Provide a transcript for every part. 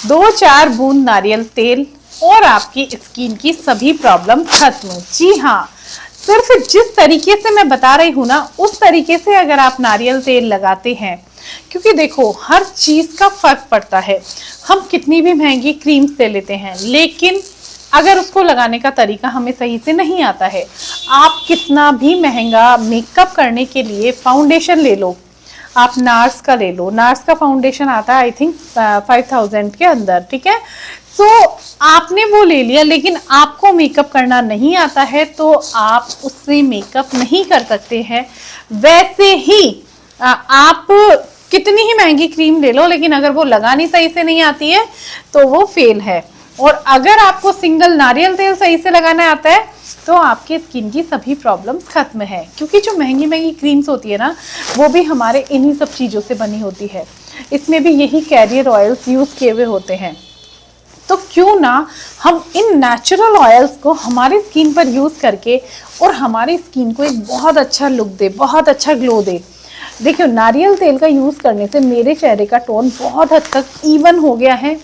2-4 बूंद नारियल तेल और आपकी स्किन की सभी प्रॉब्लम खत्म। जी हाँ, सिर्फ जिस तरीके से मैं बता रही हूँ ना, उस तरीके से अगर आप नारियल तेल लगाते हैं, क्योंकि देखो हर चीज का फर्क पड़ता है। हम कितनी भी महंगी क्रीम्स ले लेते हैं, लेकिन अगर उसको लगाने का तरीका हमें सही से नहीं आता है, आप कितना भी महंगा मेकअप करने के लिए फाउंडेशन ले लो, आप नार्स का ले लो, नार्स का फाउंडेशन आता है आई थिंक 5000 के अंदर, ठीक है। तो आपने वो ले लिया, लेकिन आपको मेकअप करना नहीं आता है, तो आप उससे मेकअप नहीं कर सकते हैं। वैसे ही आप कितनी ही महंगी क्रीम ले लो, लेकिन अगर वो लगानी सही से नहीं आती है तो वो फेल है। और अगर आपको सिंगल नारियल तेल सही से लगाना आता है तो आपकी स्किन की सभी प्रॉब्लम्स खत्म है। क्योंकि जो महंगी महंगी क्रीम्स होती है ना, वो भी हमारे इन्हीं सब चीज़ों से बनी होती है। इसमें भी यही कैरियर ऑयल्स यूज़ किए हुए होते हैं। तो क्यों ना हम इन नेचुरल ऑयल्स को हमारी स्किन पर यूज़ करके और हमारी स्किन को एक बहुत अच्छा लुक दे, बहुत अच्छा ग्लो दे। देखियो, नारियल तेल का यूज़ करने से मेरे चेहरे का टोन बहुत हद तक इवन हो गया है,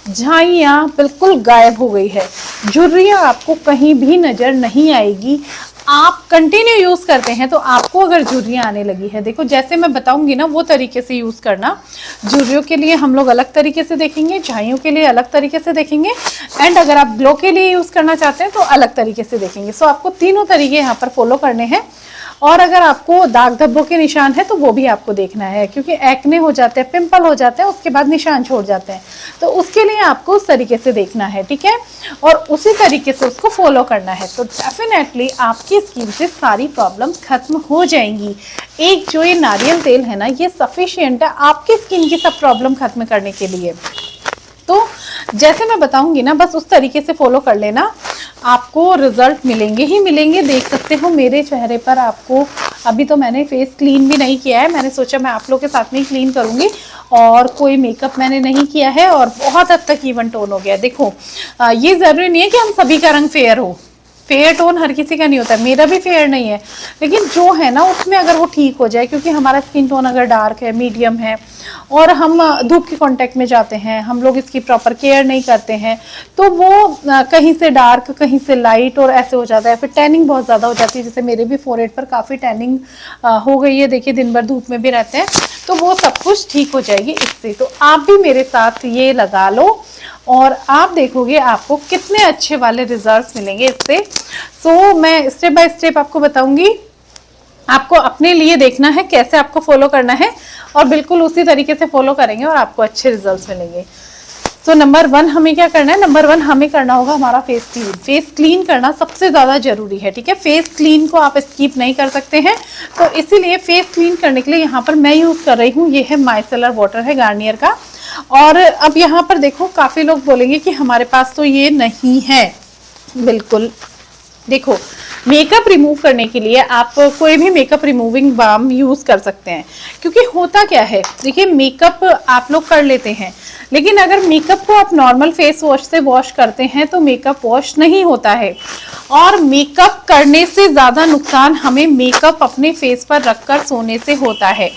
झाइयाँ बिल्कुल गायब हो गई है, झुर्रियाँ आपको कहीं भी नज़र नहीं आएगी। आप कंटिन्यू यूज़ करते हैं तो आपको अगर झुर्रियाँ आने लगी है, देखो जैसे मैं बताऊंगी ना वो तरीके से यूज़ करना। झुर्रियों के लिए हम लोग अलग तरीके से देखेंगे, झाइयों के लिए अलग तरीके से देखेंगे, एंड अगर आप ग्लो के लिए यूज़ करना चाहते हैं तो अलग तरीके से देखेंगे। सो आपको तीनों तरीके यहाँ पर फॉलो करने हैं। और अगर आपको दाग धब्बों के निशान है तो वो भी आपको देखना है, क्योंकि एक्ने हो जाते हैं, पिंपल हो जाते हैं, उसके बाद निशान छोड़ जाते हैं, तो उसके लिए आपको उस तरीके से देखना है, ठीक है, और उसी तरीके से उसको फॉलो करना है। तो डेफिनेटली आपकी स्किन से सारी प्रॉब्लम्स खत्म हो जाएंगी। एक जो ये नारियल तेल है ना, ये सफिशिएंट है आपकी स्किन की सब प्रॉब्लम खत्म करने के लिए। तो जैसे मैं बताऊंगी ना, बस उस तरीके से फॉलो कर लेना, आपको रिजल्ट मिलेंगे ही मिलेंगे। देख सकते हो मेरे चेहरे पर आपको, अभी तो मैंने फेस क्लीन भी नहीं किया है, मैंने सोचा मैं आप लोग के साथ में ही क्लीन करूंगी, और कोई मेकअप मैंने नहीं किया है और बहुत हद तक इवन टोन हो गया। देखो ये ज़रूरी नहीं है कि हम सभी का रंग फेयर हो, फेयर टोन हर किसी का नहीं होता है, मेरा भी फेयर नहीं है, लेकिन जो है ना उसमें अगर वो ठीक हो जाए, क्योंकि हमारा स्किन टोन अगर डार्क है, मीडियम है, और हम धूप के कांटेक्ट में जाते हैं, हम लोग इसकी प्रॉपर केयर नहीं करते हैं, तो वो कहीं से डार्क कहीं से लाइट और ऐसे हो जाता है। फिर टैनिंग बहुत ज़्यादा हो जाती है, जैसे मेरे भी फोरहेड पर काफ़ी टैनिंग हो गई है, देखिए दिन भर धूप में भी रहते हैं, तो वो सब कुछ ठीक हो जाएगी इससे। तो आप भी मेरे साथ ये लगा लो और आप देखोगे आपको कितने अच्छे वाले रिजल्ट्स मिलेंगे इससे। सो मैं स्टेप बाय स्टेप आपको बताऊंगी, आपको अपने लिए देखना है कैसे आपको फॉलो करना है, और बिल्कुल उसी तरीके से फॉलो करेंगे और आपको अच्छे रिजल्ट्स मिलेंगे। सो नंबर 1 हमें क्या करना है, नंबर 1 हमें करना होगा हमारा फेस क्लीन। फेस क्लीन करना सबसे ज़्यादा जरूरी है, ठीक है, फेस क्लीन को आप स्किप नहीं कर सकते हैं। तो इसीलिए फेस क्लीन करने के लिए यहाँ पर मैं यूज़ कर रही हूँ, ये है माइसेलर वाटर है गार्नियर का। और अब यहाँ पर देखो काफ़ी लोग बोलेंगे कि हमारे पास तो ये नहीं है, बिल्कुल देखो मेकअप रिमूव करने के लिए आप कोई भी मेकअप रिमूविंग बाम यूज़ कर सकते हैं। क्योंकि होता क्या है, देखिए मेकअप आप लोग कर लेते हैं, लेकिन अगर मेकअप को आप नॉर्मल फेस वॉश से वॉश करते हैं तो मेकअप वॉश नहीं होता है। और मेकअप करने से ज़्यादा नुकसान हमें मेकअप अपने फेस पर रखकर सोने से होता है।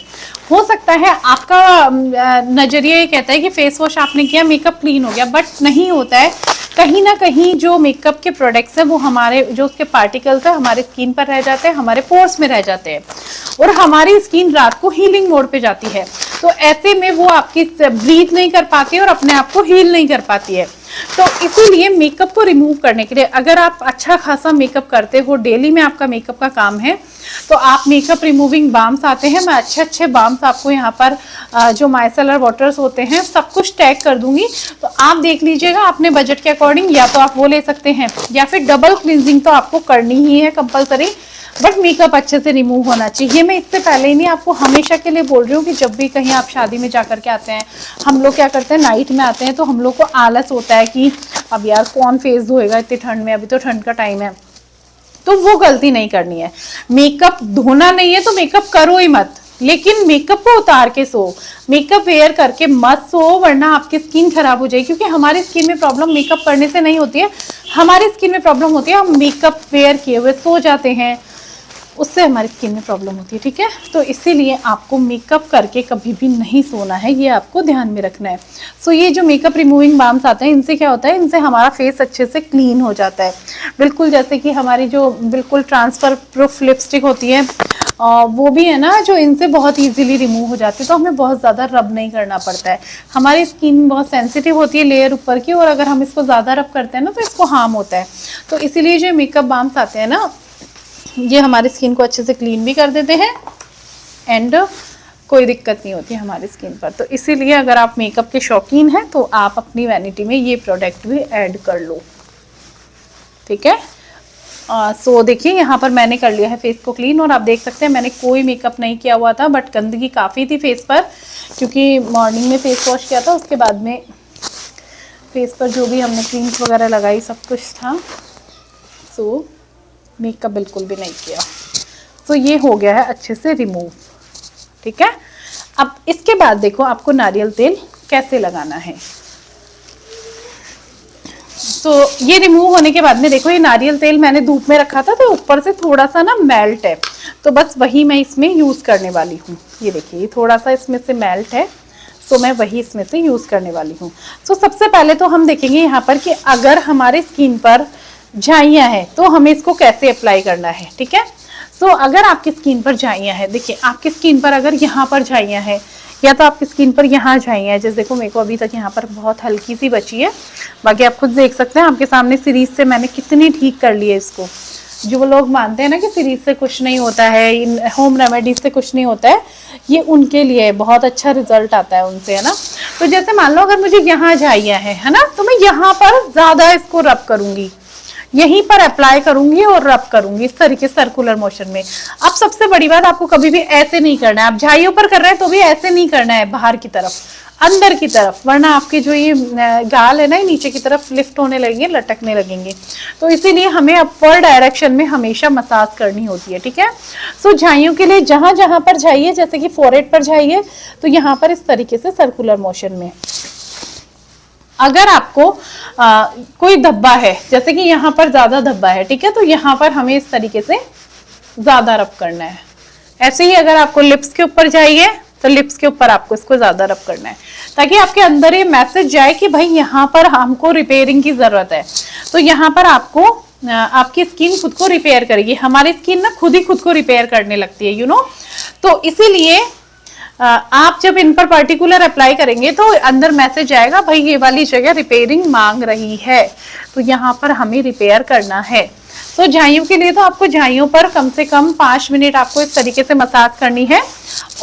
हो सकता है आपका नज़रिया ये कहता है कि फेस वॉश आपने किया मेकअप क्लीन हो गया, बट नहीं होता है। कहीं ना कहीं जो मेकअप के प्रोडक्ट्स हैं वो हमारे जो उसके पार्टिकल्स हैं हमारे स्किन पर रह जाते हैं, हमारे पोर्स में रह जाते हैं, और हमारी स्किन रात को हीलिंग मोड पे जाती है। तो ऐसे में वो आपकी ब्रीथ नहीं कर पाती और अपने आप को हील नहीं कर पाती है। तो इसीलिए मेकअप को रिमूव करने के लिए अगर आप अच्छा खासा मेकअप करते हो, डेली में आपका मेकअप का काम है, तो आप मेकअप रिमूविंग बाम्स आते हैं, मैं अच्छे अच्छे बाम्स आपको यहाँ पर जो माइसेलर वाटर्स होते हैं सब कुछ टैग कर दूंगी, तो आप देख लीजिएगा अपने बजट के अकॉर्डिंग, या तो आप वो ले सकते हैं, या फिर डबल क्लींजिंग तो आपको करनी ही है कंपलसरी, बट मेकअप अच्छे से रिमूव होना चाहिए। मैं इससे पहले ही नहीं आपको हमेशा के लिए बोल रही हूँ कि जब भी कहीं आप शादी में जा करके आते हैं, हम लोग क्या करते हैं नाइट में आते हैं, तो हम लोग को आलस होता है कि अब यार कौन फेस धोएगा इतनी ठंड में, अभी तो ठंड का टाइम है। तो वो गलती नहीं करनी है, मेकअप धोना नहीं है तो मेकअप करो ही मत, लेकिन मेकअप को उतार के सो, मेकअप वेयर करके मत सो, वरना आपकी स्किन खराब हो जाएगी। क्योंकि हमारी स्किन में प्रॉब्लम मेकअप करने से नहीं होती है, हमारी स्किन में प्रॉब्लम होती है हम मेकअप वेयर किए हुए सो जाते हैं, उससे हमारी स्किन में प्रॉब्लम होती है, ठीक है। तो इसीलिए आपको मेकअप करके कभी भी नहीं सोना है, ये आपको ध्यान में रखना है। सो ये जो मेकअप रिमूविंग बाम्स आते हैं, इनसे क्या होता है, इनसे हमारा फेस अच्छे से क्लीन हो जाता है, बिल्कुल जैसे कि हमारी जो बिल्कुल ट्रांसफर प्रूफ लिपस्टिक होती है वो भी है ना, जो इनसे बहुत इजीली रिमूव हो जाती है, तो हमें बहुत ज़्यादा रब नहीं करना पड़ता है। हमारी स्किन बहुत सेंसिटिव होती है लेयर ऊपर की, और अगर हम इसको ज़्यादा रब करते हैं ना तो इसको हार्म होता है। तो इसीलिए जो मेकअप बाम्स आते हैं ना, ये हमारी स्किन को अच्छे से क्लीन भी कर देते हैं एंड कोई दिक्कत नहीं होती हमारी स्किन पर। तो इसीलिए अगर आप मेकअप के शौकीन हैं तो आप अपनी वैनिटी में ये प्रोडक्ट भी ऐड कर लो, ठीक है। सो देखिए यहाँ पर मैंने कर लिया है फेस को क्लीन, और आप देख सकते हैं मैंने कोई मेकअप नहीं किया हुआ था, बट गंदगी काफ़ी थी फेस पर, क्योंकि मॉर्निंग में फेस वॉश किया था, उसके बाद में फेस पर जो भी हमने क्रीम्स वगैरह लगाई सब कुछ था। सो मेकअप बिल्कुल भी नहीं किया। तो ये हो गया है अच्छे से रिमूव, ठीक है। अब इसके बाद देखो आपको नारियल तेल कैसे लगाना है। तो ये रिमूव होने के बाद में देखो, ये नारियल तेल मैंने धूप में रखा था, तो ऊपर से थोड़ा सा ना मेल्ट है, तो बस वही मैं इसमें यूज करने वाली हूँ। ये देखिए ये थोड़ा सा इसमें से मेल्ट है, तो मैं वही इसमें से यूज करने वाली हूँ। तो सबसे पहले तो हम देखेंगे यहाँ पर कि अगर हमारे स्किन पर झाइयाँ हैं तो हमें इसको कैसे अप्लाई करना है, ठीक है। तो अगर आपकी स्किन पर झाइयाँ हैं, देखिए आपकी स्किन पर अगर यहाँ पर झाइयाँ हैं, या तो आपकी स्किन पर यहाँ झाइयाँ हैं, जैसे देखो मेरे को अभी तक यहाँ पर बहुत हल्की सी बची है, बाकी आप खुद देख सकते हैं, आपके सामने सीरीज से मैंने कितनी ठीक कर ली है इसको। जो लोग मानते हैं ना कि सीरीज से कुछ नहीं होता है, इन होम रेमेडीज से कुछ नहीं होता है, ये उनके लिए बहुत अच्छा रिजल्ट आता है उनसे, है ना। तो जैसे मान लो अगर मुझे यहाँ झाइयाँ है ना, तो मैं यहाँ पर ज्यादा इसको रब करूंगी, यहीं पर अप्लाई करूंगी और रब करूंगी इस तरीके सर्कुलर मोशन में। अब सबसे बड़ी बात, आपको कभी भी ऐसे नहीं करना है, आप झाइयों पर कर रहे हैं तो भी ऐसे नहीं करना है बाहर की तरफ, अंदर की तरफ, वरना आपके जो ये गाल है ना नीचे की तरफ लिफ्ट होने लगेंगे, लटकने लगेंगे। तो इसीलिए हमें अपवर्ड डायरेक्शन में हमेशा मसाज करनी होती है, ठीक है। सो झाइयों के लिए जहां जहां पर झाइए, जैसे कि फोरहेड पर झाइए, तो यहाँ पर इस तरीके से सर्कुलर मोशन में। अगर आपको कोई धब्बा है, जैसे कि यहाँ पर ज्यादा धब्बा है, ठीक है, तो यहाँ पर हमें इस तरीके से ज्यादा रब करना है। ऐसे ही अगर आपको लिप्स के ऊपर जाइए तो लिप्स के ऊपर आपको इसको ज्यादा रब करना है, ताकि आपके अंदर ये मैसेज जाए कि भाई यहाँ पर हमको रिपेयरिंग की जरूरत है। तो यहाँ पर आपको आपकी स्किन खुद को रिपेयर करेगी, हमारी स्किन ना खुद ही खुद को रिपेयर करने लगती है, यू नो। तो इसीलिए आप जब इन पर पर्टिकुलर अप्लाई करेंगे तो अंदर मैसेज आएगा, भाई ये वाली जगह रिपेयरिंग मांग रही है, तो यहाँ पर हमें रिपेयर करना है। तो झाइयों के लिए तो आपको झाइयों पर कम से कम 5 मिनट आपको इस तरीके से मसाज करनी है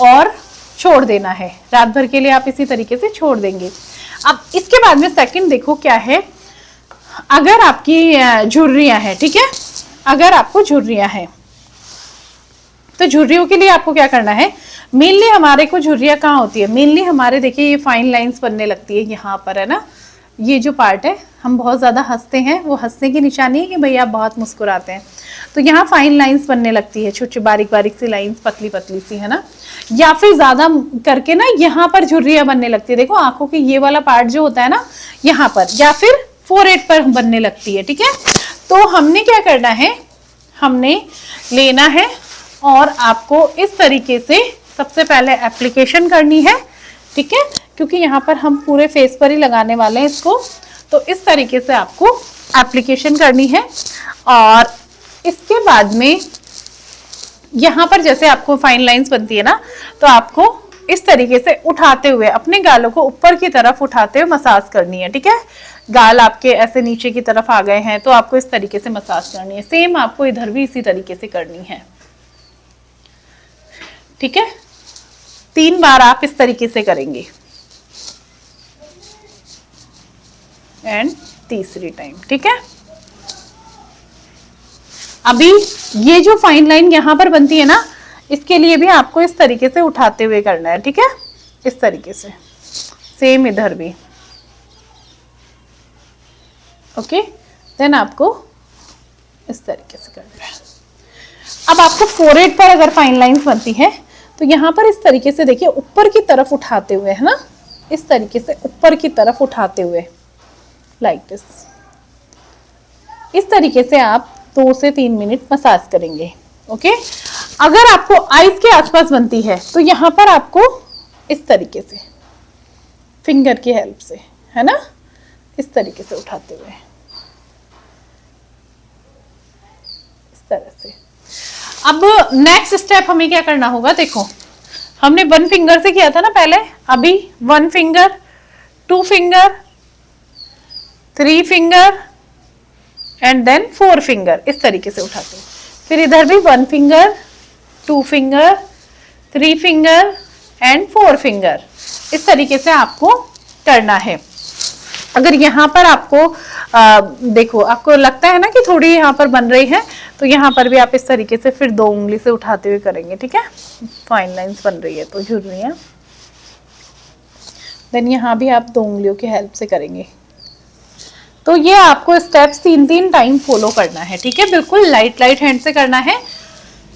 और छोड़ देना है, रात भर के लिए आप इसी तरीके से छोड़ देंगे। अब इसके बाद में सेकंड देखो क्या है, अगर आपकी झुर्रियां हैं, ठीक है, अगर आपको झुर्रियां हैं तो झुर्रियों के लिए आपको क्या करना है, मेनली हमारे को झुर्रियां कहाँ होती है, मेनली हमारे देखिए ये फाइन लाइंस बनने लगती है यहाँ पर, है ना। ये जो पार्ट है, हम बहुत ज्यादा हंसते हैं, वो हंसने की निशानी है कि भैया आप बहुत मुस्कुराते हैं, तो यहाँ फाइन लाइंस बनने लगती है, छोटी बारीक बारीक सी लाइंस, पतली पतली सी, है ना। या फिर ज्यादा करके ना यहाँ पर झुर्रियां बनने लगती है, देखो आंखों की ये वाला पार्ट जो होता है ना यहाँ पर, या फिर फोरहेड पर बनने लगती है, ठीक है। तो हमने क्या करना है, हमने लेना है और आपको इस तरीके से सबसे पहले एप्लीकेशन करनी है, ठीक है, क्योंकि यहाँ पर हम पूरे फेस पर ही लगाने वाले हैं इसको। तो इस तरीके से आपको एप्लीकेशन करनी है, और इसके बाद में यहाँ पर जैसे आपको फाइन लाइंस बनती है ना, तो आपको इस तरीके से उठाते हुए अपने गालों को ऊपर की तरफ उठाते हुए मसाज करनी है, ठीक है। गाल आपके ऐसे नीचे की तरफ आ गए हैं तो आपको इस तरीके से मसाज करनी है, सेम आपको इधर भी इसी तरीके से करनी है, ठीक है। 3 बार आप इस तरीके से करेंगे, एंड तीसरी टाइम, ठीक है। अभी ये जो फाइन लाइन यहां पर बनती है ना, इसके लिए भी आपको इस तरीके से उठाते हुए करना है, ठीक है, इस तरीके से, सेम इधर भी, ओके। देन आपको इस तरीके से करना है। अब आपको फोरहेड पर अगर फाइन लाइंस बनती है तो यहाँ पर इस तरीके से देखिए ऊपर की तरफ उठाते हुए, है ना, इस तरीके से ऊपर की तरफ उठाते हुए, लाइक दिस, इस तरीके से आप 2 से 3 मिनट मसाज करेंगे ओके। अगर आपको आईज के आसपास बनती है तो यहाँ पर आपको इस तरीके से फिंगर की हेल्प से, है ना, इस तरीके से उठाते हुए इस तरह से। अब नेक्स्ट स्टेप हमें क्या करना होगा, देखो हमने 1 फिंगर से किया था ना पहले, अभी 1 finger, 2 finger, 3 finger and then 4 finger, इस तरीके से उठाते हैं। फिर इधर भी 1 finger, 2 finger, 3 finger and 4 finger, इस तरीके से आपको करना है। अगर यहाँ पर आपको देखो आपको लगता है ना कि थोड़ी यहाँ पर बन रही है, तो यहाँ पर भी आप इस तरीके से फिर 2 उंगली से उठाते हुए करेंगे, ठीक है। फाइन लाइंस बन रही है तो झुर रही है, देन यहाँ भी आप 2 उंगलियों की हेल्प से करेंगे। तो ये आपको स्टेप्स 3 टाइम फॉलो करना है, ठीक है। बिल्कुल लाइट हैंड से करना है,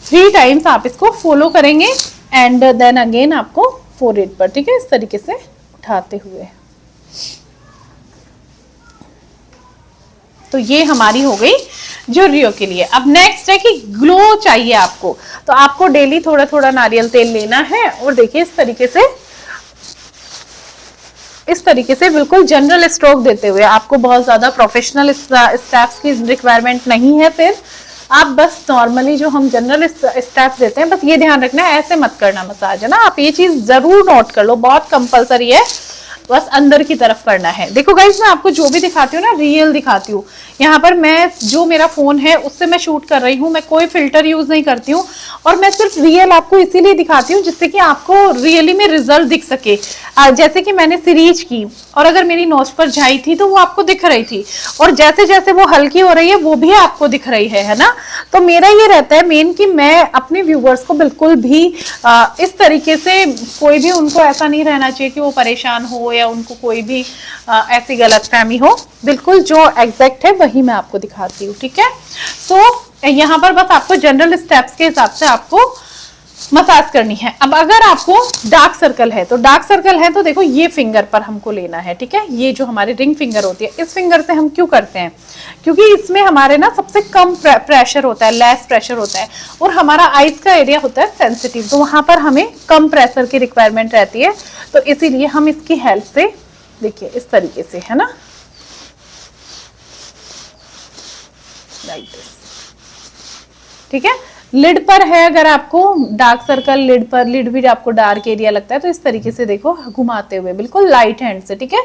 3 टाइम्स आप इसको फॉलो करेंगे एंड देन अगेन आपको फोरहेड पर, ठीक है, इस तरीके से उठाते हुए। तो ये हमारी हो गई झुर्रियों के लिए। अब नेक्स्ट है कि ग्लो चाहिए आपको, तो आपको डेली थोड़ा थोड़ा नारियल तेल लेना है और देखिए इस तरीके से बिल्कुल जनरल स्ट्रोक देते हुए, आपको बहुत ज्यादा प्रोफेशनल स्टेप्स की रिक्वायरमेंट नहीं है। फिर आप बस नॉर्मली जो हम जनरल स्टेप्स देते हैं, बस ये ध्यान रखना है ऐसे मत करना मसाज, है ना। आप ये चीज जरूर नोट कर लो, बहुत कंपलसरी है, बस अंदर की तरफ करना है। देखो गाइस, मैं आपको जो भी दिखाती हूँ ना रियल दिखाती हूँ। यहाँ पर मैं जो मेरा फोन है उससे मैं शूट कर रही हूँ, मैं कोई फिल्टर यूज नहीं करती हूँ और मैं सिर्फ रियल आपको इसीलिए दिखाती हूँ जिससे कि आपको रियली में रिजल्ट दिख सके। जैसे कि मैंने सीरीज की और अगर मेरी नोज पर झाई थी तो वो आपको दिख रही थी, और जैसे जैसे वो हल्की हो रही है वो भी आपको दिख रही है ना। तो मेरा ये रहता है मेन कि मैं अपने व्यूवर्स को बिल्कुल भी इस तरीके से, कोई भी उनको ऐसा नहीं रहना चाहिए कि वो परेशान हो या उनको कोई भी ऐसी गलतफहमी हो। बिल्कुल जो एग्जैक्ट है वही मैं आपको दिखाती हूँ, ठीक है। तो यहाँ पर बस आपको जनरल स्टेप्स के हिसाब से आपको मसाज करनी है। अब अगर आपको डार्क सर्कल है तो देखो ये फिंगर पर हमको लेना है, ठीक है। ये जो हमारी रिंग फिंगर होती है, इस फिंगर से हम क्यों करते हैं, क्योंकि इसमें हमारे ना सबसे कम प्रेशर होता है, लेस प्रेशर होता है, और हमारा आईज का एरिया होता है सेंसिटिव, तो वहां पर हमें कम प्रेशर की रिक्वायरमेंट रहती है। तो इसीलिए हम इसकी हेल्प से देखिए इस तरीके से, है ना, लाइक दिस, ठीक है। लिड पर है, अगर आपको डार्क सर्कल लिड भी आपको डार्क एरिया लगता है तो इस तरीके से देखो घुमाते हुए बिल्कुल लाइट हैंड से, ठीक है,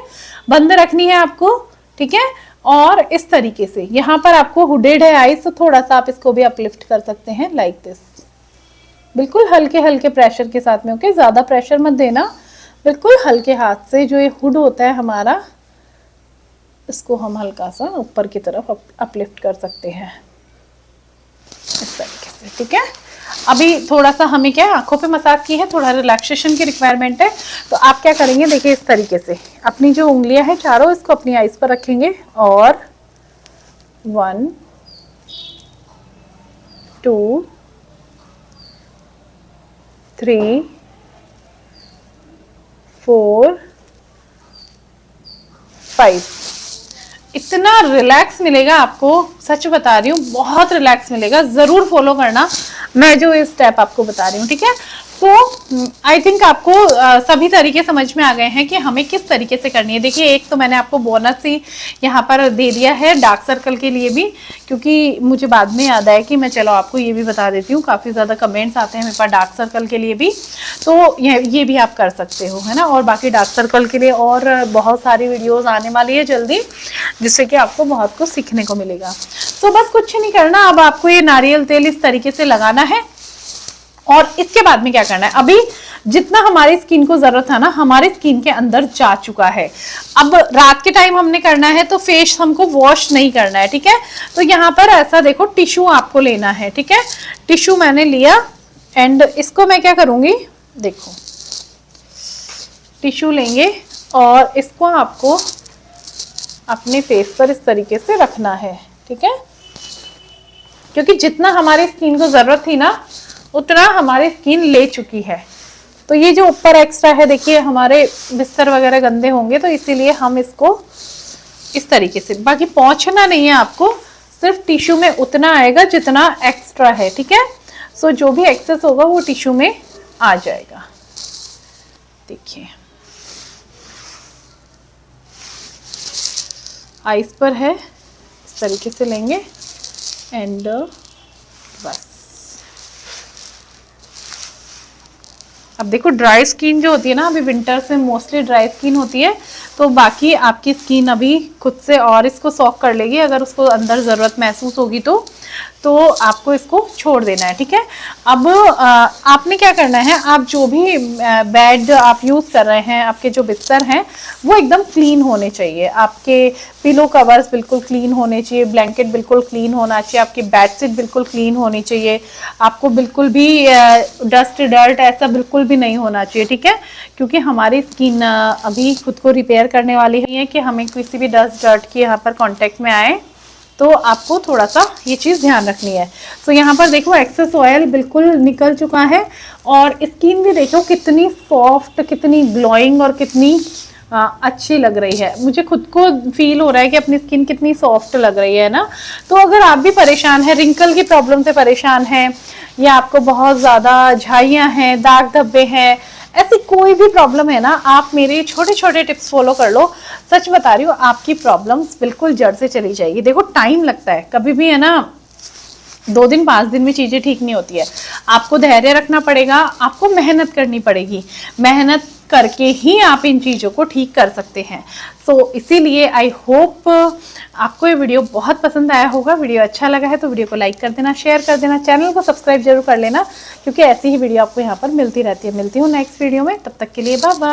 बंद रखनी है आपको, ठीक है। और इस तरीके से यहाँ पर आपको हुडेड है आईज, तो थोड़ा सा आप इसको भी अपलिफ्ट कर सकते हैं लाइक दिस, बिल्कुल हल्के हल्के प्रेशर के साथ में, ओके। ज्यादा प्रेशर मत देना, बिल्कुल हल्के हाथ से। जो ये हुड होता है हमारा, इसको हम हल्का सा ऊपर की तरफ अपलिफ्ट कर सकते हैं इस तरीके से, ठीक है। अभी थोड़ा सा हमें क्या आंखों पे मसाज की है, थोड़ा रिलैक्सेशन की रिक्वायरमेंट है, तो आप क्या करेंगे, देखिए इस तरीके से अपनी जो उंगलियां हैं चारों, इसको अपनी आईज पर रखेंगे और 1 2 3 4 5, इतना रिलैक्स मिलेगा आपको, सच बता रही हूँ, बहुत रिलैक्स मिलेगा। जरूर फॉलो करना मैं जो ये स्टेप आपको बता रही हूँ, ठीक है। तो आई थिंक आपको सभी तरीके समझ में आ गए हैं कि हमें किस तरीके से करनी है। देखिए एक तो मैंने आपको बोनस ही यहाँ पर दे दिया है डार्क सर्कल के लिए भी, क्योंकि मुझे बाद में याद आया कि मैं चलो आपको ये भी बता देती हूँ। काफ़ी ज़्यादा कमेंट्स आते हैं मेरे पास डार्क सर्कल के लिए भी, तो ये भी आप कर सकते हो, है ना। और बाकी डार्क सर्कल के लिए और बहुत सारी वीडियोज़ आने वाली है जल्दी, जिससे कि आपको बहुत कुछ सीखने को मिलेगा। तो बस कुछ नहीं करना, अब आपको ये नारियल तेल इस तरीके से लगाना है और इसके बाद में क्या करना है, अभी जितना हमारी स्किन को जरूरत है ना, हमारी स्किन के अंदर जा चुका है। अब रात के टाइम हमने करना है तो फेस हमको वॉश नहीं करना है, ठीक है। तो यहाँ पर ऐसा देखो टिश्यू आपको लेना है, ठीक है। टिश्यू मैंने लिया एंड इसको मैं क्या करूंगी, देखो टिश्यू लेंगे और इसको आपको अपने फेस पर इस तरीके से रखना है, ठीक है। क्योंकि जितना हमारी स्किन को जरूरत थी ना, उतना हमारी स्किन ले चुकी है। तो ये जो ऊपर एक्स्ट्रा है, देखिए हमारे बिस्तर वगैरह गंदे होंगे, तो इसीलिए हम इसको इस तरीके से, बाकी पोंछना नहीं है आपको, सिर्फ टिश्यू में उतना आएगा जितना एक्स्ट्रा है, ठीक है। सो जो भी एक्सेस होगा वो टिश्यू में आ जाएगा। देखिए आइस पर है, इस तरीके से लेंगे एंड बस। अब देखो ड्राई स्किन जो होती है ना, अभी विंटर से मोस्टली ड्राई स्किन होती है, तो बाकी आपकी स्किन अभी खुद से और इसको सॉक कर लेगी। अगर उसको अंदर ज़रूरत महसूस होगी तो आपको इसको छोड़ देना है, ठीक है। अब आपने क्या करना है, आप जो भी बेड आप यूज़ कर रहे हैं, आपके जो बिस्तर हैं वो एकदम क्लीन होने चाहिए। आपके पिलो कवर्स बिल्कुल क्लीन होने चाहिए, ब्लैंकेट बिल्कुल क्लीन होना चाहिए, आपकी बेडशीट बिल्कुल क्लीन होनी चाहिए। आपको बिल्कुल भी डस्ट डर्ट ऐसा बिल्कुल भी नहीं होना चाहिए, ठीक है। क्योंकि हमारी स्किन अभी खुद को रिपेयर करने वाली है कि हमें किसी भी डस्ट डर्ट के यहाँ पर कांटेक्ट में आए, तो आपको थोड़ा सा ये चीज़ ध्यान रखनी है। तो यहाँ पर देखो एक्सेस ऑयल बिल्कुल निकल चुका है और स्किन भी देखो कितनी सॉफ्ट, कितनी ग्लोइंग और कितनी अच्छी लग रही है। मुझे खुद को फील हो रहा है कि अपनी स्किन कितनी सॉफ्ट लग रही है ना। तो अगर आप भी परेशान हैं, रिंकल की प्रॉब्लम से परेशान हैं, या आपको बहुत ज़्यादा झाइयाँ हैं, दाग धब्बे हैं, ऐसी कोई भी प्रॉब्लम है ना, आप मेरे छोटे छोटे टिप्स फॉलो कर लो। सच बता रही हूँ, आपकी प्रॉब्लम्स बिल्कुल जड़ से चली जाएगी। देखो टाइम लगता है, कभी भी है ना 2 दिन 5 दिन में चीज़ें ठीक नहीं होती है। आपको धैर्य रखना पड़ेगा, आपको मेहनत करनी पड़ेगी। मेहनत करके ही आप इन चीज़ों को ठीक कर सकते हैं। सो इसीलिए आई होप आपको ये वीडियो बहुत पसंद आया होगा। वीडियो अच्छा लगा है तो वीडियो को लाइक कर देना, शेयर कर देना, चैनल को सब्सक्राइब जरूर कर लेना, क्योंकि ऐसी ही वीडियो आपको यहाँ पर मिलती रहती है। मिलती हूँ नेक्स्ट वीडियो में, तब तक के लिए बाय बाय।